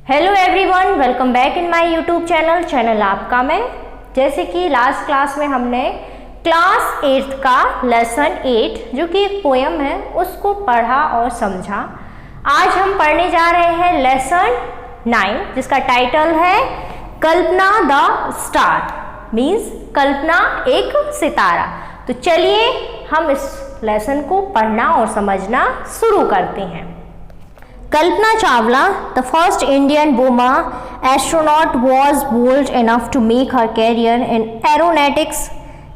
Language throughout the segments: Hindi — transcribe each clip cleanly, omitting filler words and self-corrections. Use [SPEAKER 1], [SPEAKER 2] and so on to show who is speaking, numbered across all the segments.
[SPEAKER 1] Hello everyone, welcome back in my YouTube channel आपका। मैं जैसे कि लास्ट क्लास में हमने क्लास 8 का लेसन 8 जो कि एक पोयम है उसको पढ़ा और समझा। आज हम पढ़ने जा रहे हैं लेसन 9 जिसका टाइटल है कल्पना द स्टार, मीन्स कल्पना एक सितारा। तो चलिए हम इस लेसन को पढ़ना और समझना शुरू करते हैं। Kalpana Chawla, the first Indian woman astronaut, was bold enough to make her career in aeronautics.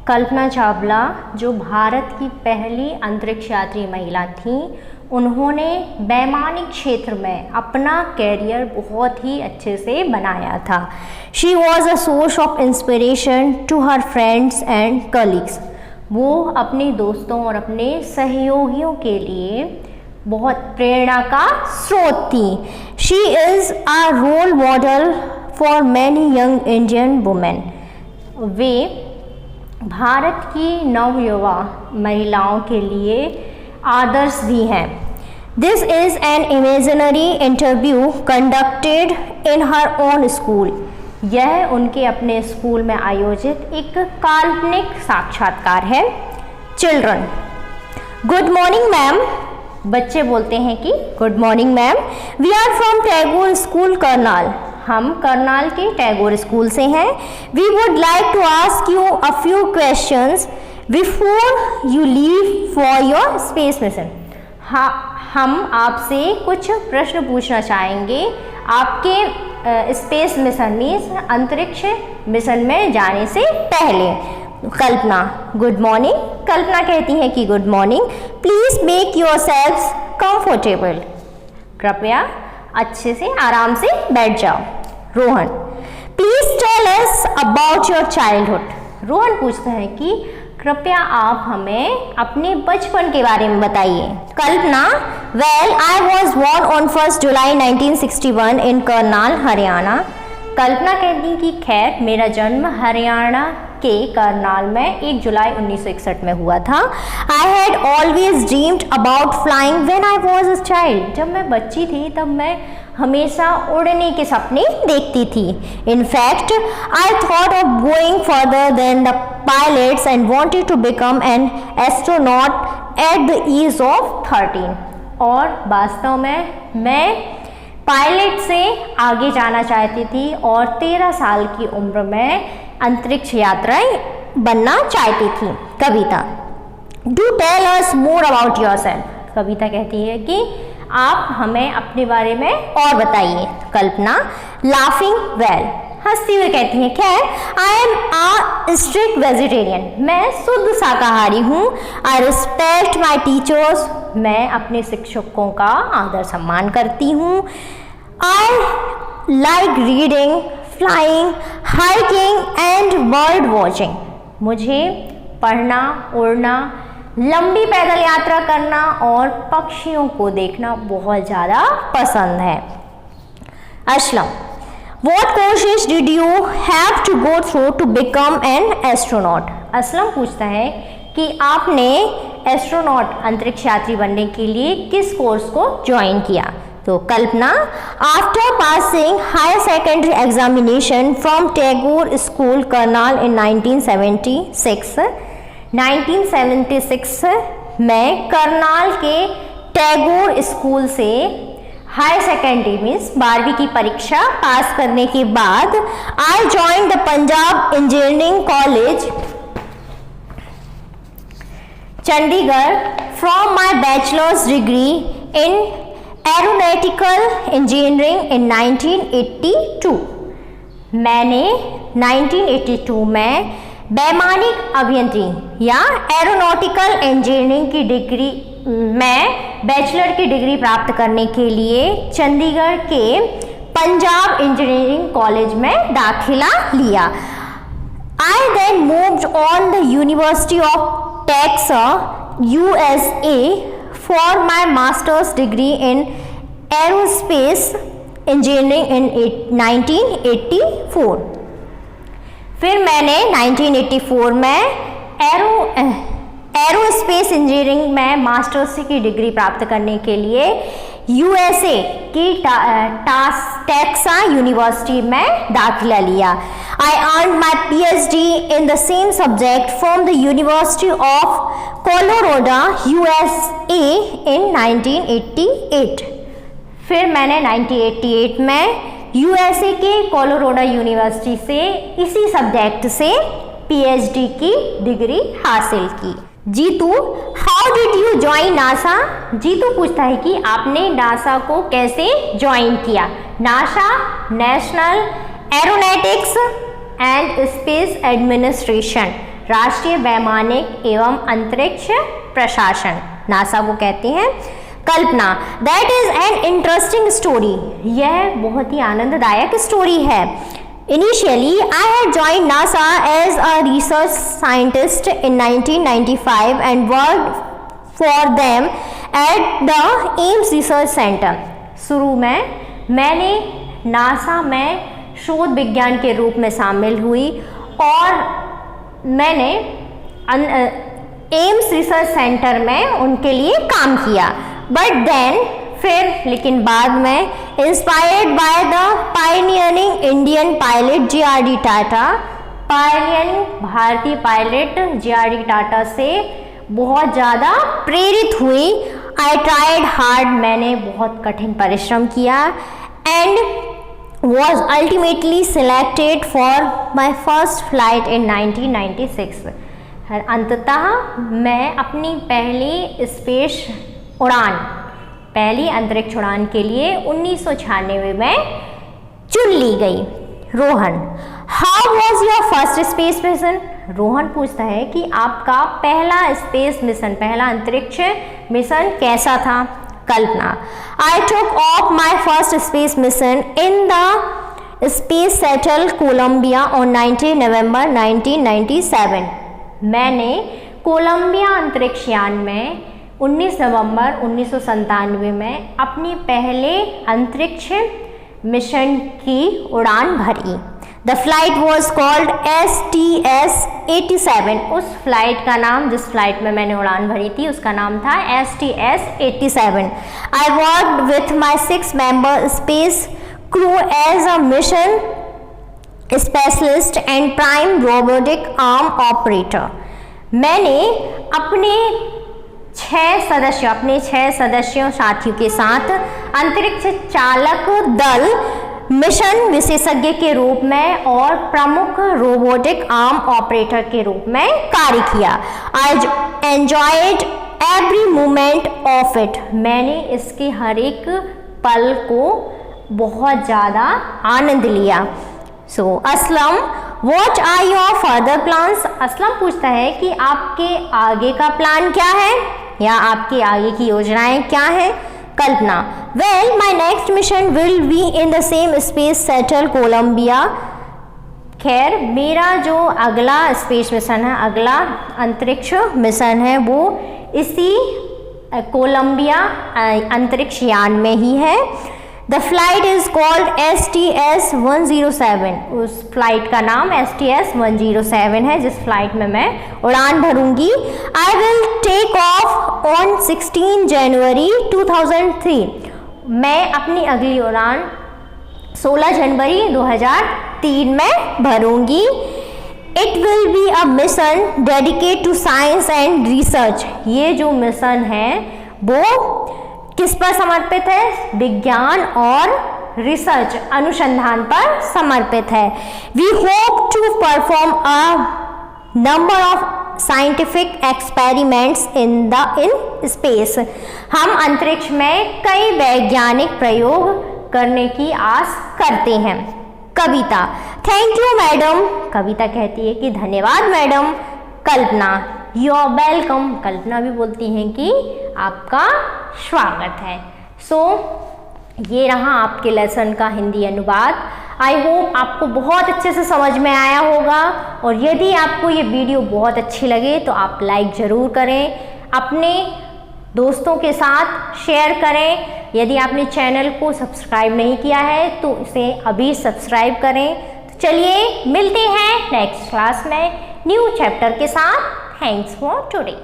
[SPEAKER 1] Kalpana Chawla जो भारत की पहली अंतरिक्ष यात्री महिला थी, उन्होंने वैमानिक क्षेत्र में अपना कैरियर बहुत ही अच्छे से बनाया था। She was a source of inspiration to her friends and colleagues. वो अपने दोस्तों और अपने सहयोगियों के लिए बहुत प्रेरणा का स्रोत थी। She is a role model for many young Indian women. वे भारत की नवयुवा महिलाओं के लिए आदर्श भी हैं। This is an imaginary interview conducted in her own school. यह उनके अपने स्कूल में आयोजित एक काल्पनिक साक्षात्कार है। Children, good morning ma'am. बच्चे बोलते हैं कि good morning ma'am. We are from Tagore school Karnal. हम करनाल के टैगोर स्कूल से हैं। We would like to ask you a few questions before you leave for your space mission. हम आपसे कुछ प्रश्न पूछना चाहेंगे आपके स्पेस मिशन मीन्स अंतरिक्ष मिशन में जाने से पहले। कल्पना, गुड मॉर्निंग। कल्पना कहती है कि good morning. Please make yourself comfortable. कृपया अच्छे से आराम से बैठ जाओ। Rohan, please tell us about your childhood. Rohan पूछता है कि कृपया आप हमें अपने बचपन के बारे में बताइए। Kalpana, well I was born on 1 July 1961 in Karnal, Haryana. Kalpana कहती है कि खैर मेरा जन्म हरियाणा के करनाल में 1 जुलाई 1961 में हुआ था। I had always dreamed about flying when I was a child. जब मैं बच्ची थी तब मैं हमेशा उड़ने के सपने देखती थी। In fact I thought of going further than the pilots and wanted to become an astronaut at the age of 13। और वास्तव में मैं पायलट से आगे जाना चाहती थी और 13 साल की उम्र में अंतरिक्ष यात्राएं बनना चाहती थी। Kavita, do tell us more about yourself. Kavita कहती है कि आप हमें अपने बारे में और बताइए। कल्पना, लाफिंग वेल, हंसती हुई कहती है खैर I am a strict vegetarian. मैं शुद्ध शाकाहारी हूँ। I respect my teachers. मैं अपने शिक्षकों का आदर सम्मान करती हूँ। I like reading, flying, hiking and bird watching. मुझे पढ़ना, उड़ना, लंबी पैदल यात्रा करना और पक्षियों को देखना बहुत ज़्यादा पसंद है। Aslam, What courses did you have to go through to become an astronaut? Aslam पूछता है कि आपने एस्ट्रोनॉट अंतरिक्ष यात्री बनने के लिए किस कोर्स को ज्वाइन किया। तो Kalpana, after passing higher secondary examination from Tagore school Karnal in 1976 में करनाल के टैगोर स्कूल से हायर सेकेंडरी मीन्स 12वीं की परीक्षा पास करने के बाद I join the Punjab engineering college Chandigarh from my bachelors degree in aeronautical engineering in 1982। मैंने 1982 में वैमानिक अभियंत्रण या एरोनॉटिकल इंजीनियरिंग की डिग्री में बैचलर की डिग्री प्राप्त करने के लिए चंडीगढ़ के पंजाब इंजीनियरिंग कॉलेज में दाखिला लिया। I then moved on the university of Texas USA for my masters degree in aerospace engineering in 1984। फिर मैंने 1984 में एरोस्पेस इंजीनियरिंग में मास्टर्स की डिग्री प्राप्त करने के लिए यूएसए की टेक्सा यूनिवर्सिटी में दाखिला लिया। I earn my PhD in the same subject from the university of Colorado USA इन 1988। फिर मैंने 1988 में यूएसए के कोलोराडो यूनिवर्सिटी से इसी सब्जेक्ट से PhD की डिग्री हासिल की। Jitu, how did you join NASA? Jitu पूछता है कि आपने नासा को कैसे ज्वाइन किया। NASA National Aeronautics and Space Administration, राष्ट्रीय वैमानिक एवं अंतरिक्ष प्रशासन, नासा को कहते हैं। Kalpana, that is an interesting story, यह बहुत ही आनंददायक स्टोरी है। Initially, I had joined NASA as a research scientist in 1995 and worked for them at the Ames Research Center. शुरू में मैंने नासा में शोध विज्ञान के रूप में शामिल हुई और मैंने एम्स रिसर्च सेंटर में उनके लिए काम किया। बट देन लेकिन बाद में inspired by the pioneering Indian pilot JRD Tata, pioneering भारतीय पायलट JRD टाटा से बहुत ज़्यादा प्रेरित हुई। आई ट्राइड हार्ड, मैंने बहुत कठिन परिश्रम किया and was ultimately selected for my first flight in 1996। अंततः मैं अपनी पहली अंतरिक्ष उड़ान के लिए 1996 में चुन ली गई। Rohan, how was your first space mission? Rohan पूछता है कि आपका पहला स्पेस मिशन, पहला अंतरिक्ष मिशन कैसा था? Kalpana, I took off my first space mission in the space shuttle Columbia on 19 November 1997। मैंने कोलंबिया अंतरिक्ष यान में 19 नवंबर 1997 में अपनी पहले अंतरिक्ष मिशन की उड़ान भरी। The flight was called STS-87। उस फ्लाइट का नाम, जिस फ्लाइट में मैंने उड़ान भरी थी, उसका नाम था STS-87। I worked with my 6 member space crew as a mission specialist and prime robotic arm operator. मैंने अपने 6 सदस्यों साथियों के साथ अंतरिक्ष चालक दल मिशन विशेषज्ञ के रूप में और प्रमुख रोबोटिक आर्म ऑपरेटर के रूप में कार्य किया। I enjoyed every moment of it. मैंने इसके हर एक पल को बहुत ज़्यादा आनंद लिया। Aslam, what are your further plans? Aslam पूछता है कि आपके आगे का प्लान क्या है या आपकी आगे की योजनाएं क्या हैं? Kalpana, well my next mission will be in the same space shuttle Columbia. खैर, मेरा जो अगला स्पेस मिशन है, अगला अंतरिक्ष मिशन है, वो इसी कोलंबिया अंतरिक्ष यान में ही है। The flight is called STS-107। उस फ्लाइट का नाम STS-107 है, जिस फ्लाइट में मैं उड़ान भरूंगी। I will take off on 16 जनवरी 2003। मैं अपनी अगली उड़ान 16 जनवरी 2003 में भरूंगी। It will be a mission dedicate to science and research. ये जो मिशन है वो किस पर समर्पित है? विज्ञान और रिसर्च, अनुसंधान पर समर्पित है। We hope to perform a number of scientific experiments in space. हम अंतरिक्ष में कई वैज्ञानिक प्रयोग करने की आस करते हैं। Kavita, thank you madam. Kavita कहती है कि धन्यवाद madam. Kalpana, you are welcome. Kalpana भी बोलती हैं कि आपका स्वागत है। ये रहा आपके लेसन का हिंदी अनुवाद। आई होप आपको बहुत अच्छे से समझ में आया होगा, और यदि आपको ये वीडियो बहुत अच्छी लगे तो आप लाइक ज़रूर करें, अपने दोस्तों के साथ शेयर करें। यदि आपने चैनल को सब्सक्राइब नहीं किया है तो इसे अभी सब्सक्राइब करें। तो चलिए मिलते हैं नेक्स्ट क्लास में न्यू चैप्टर के साथ। Thanks for today.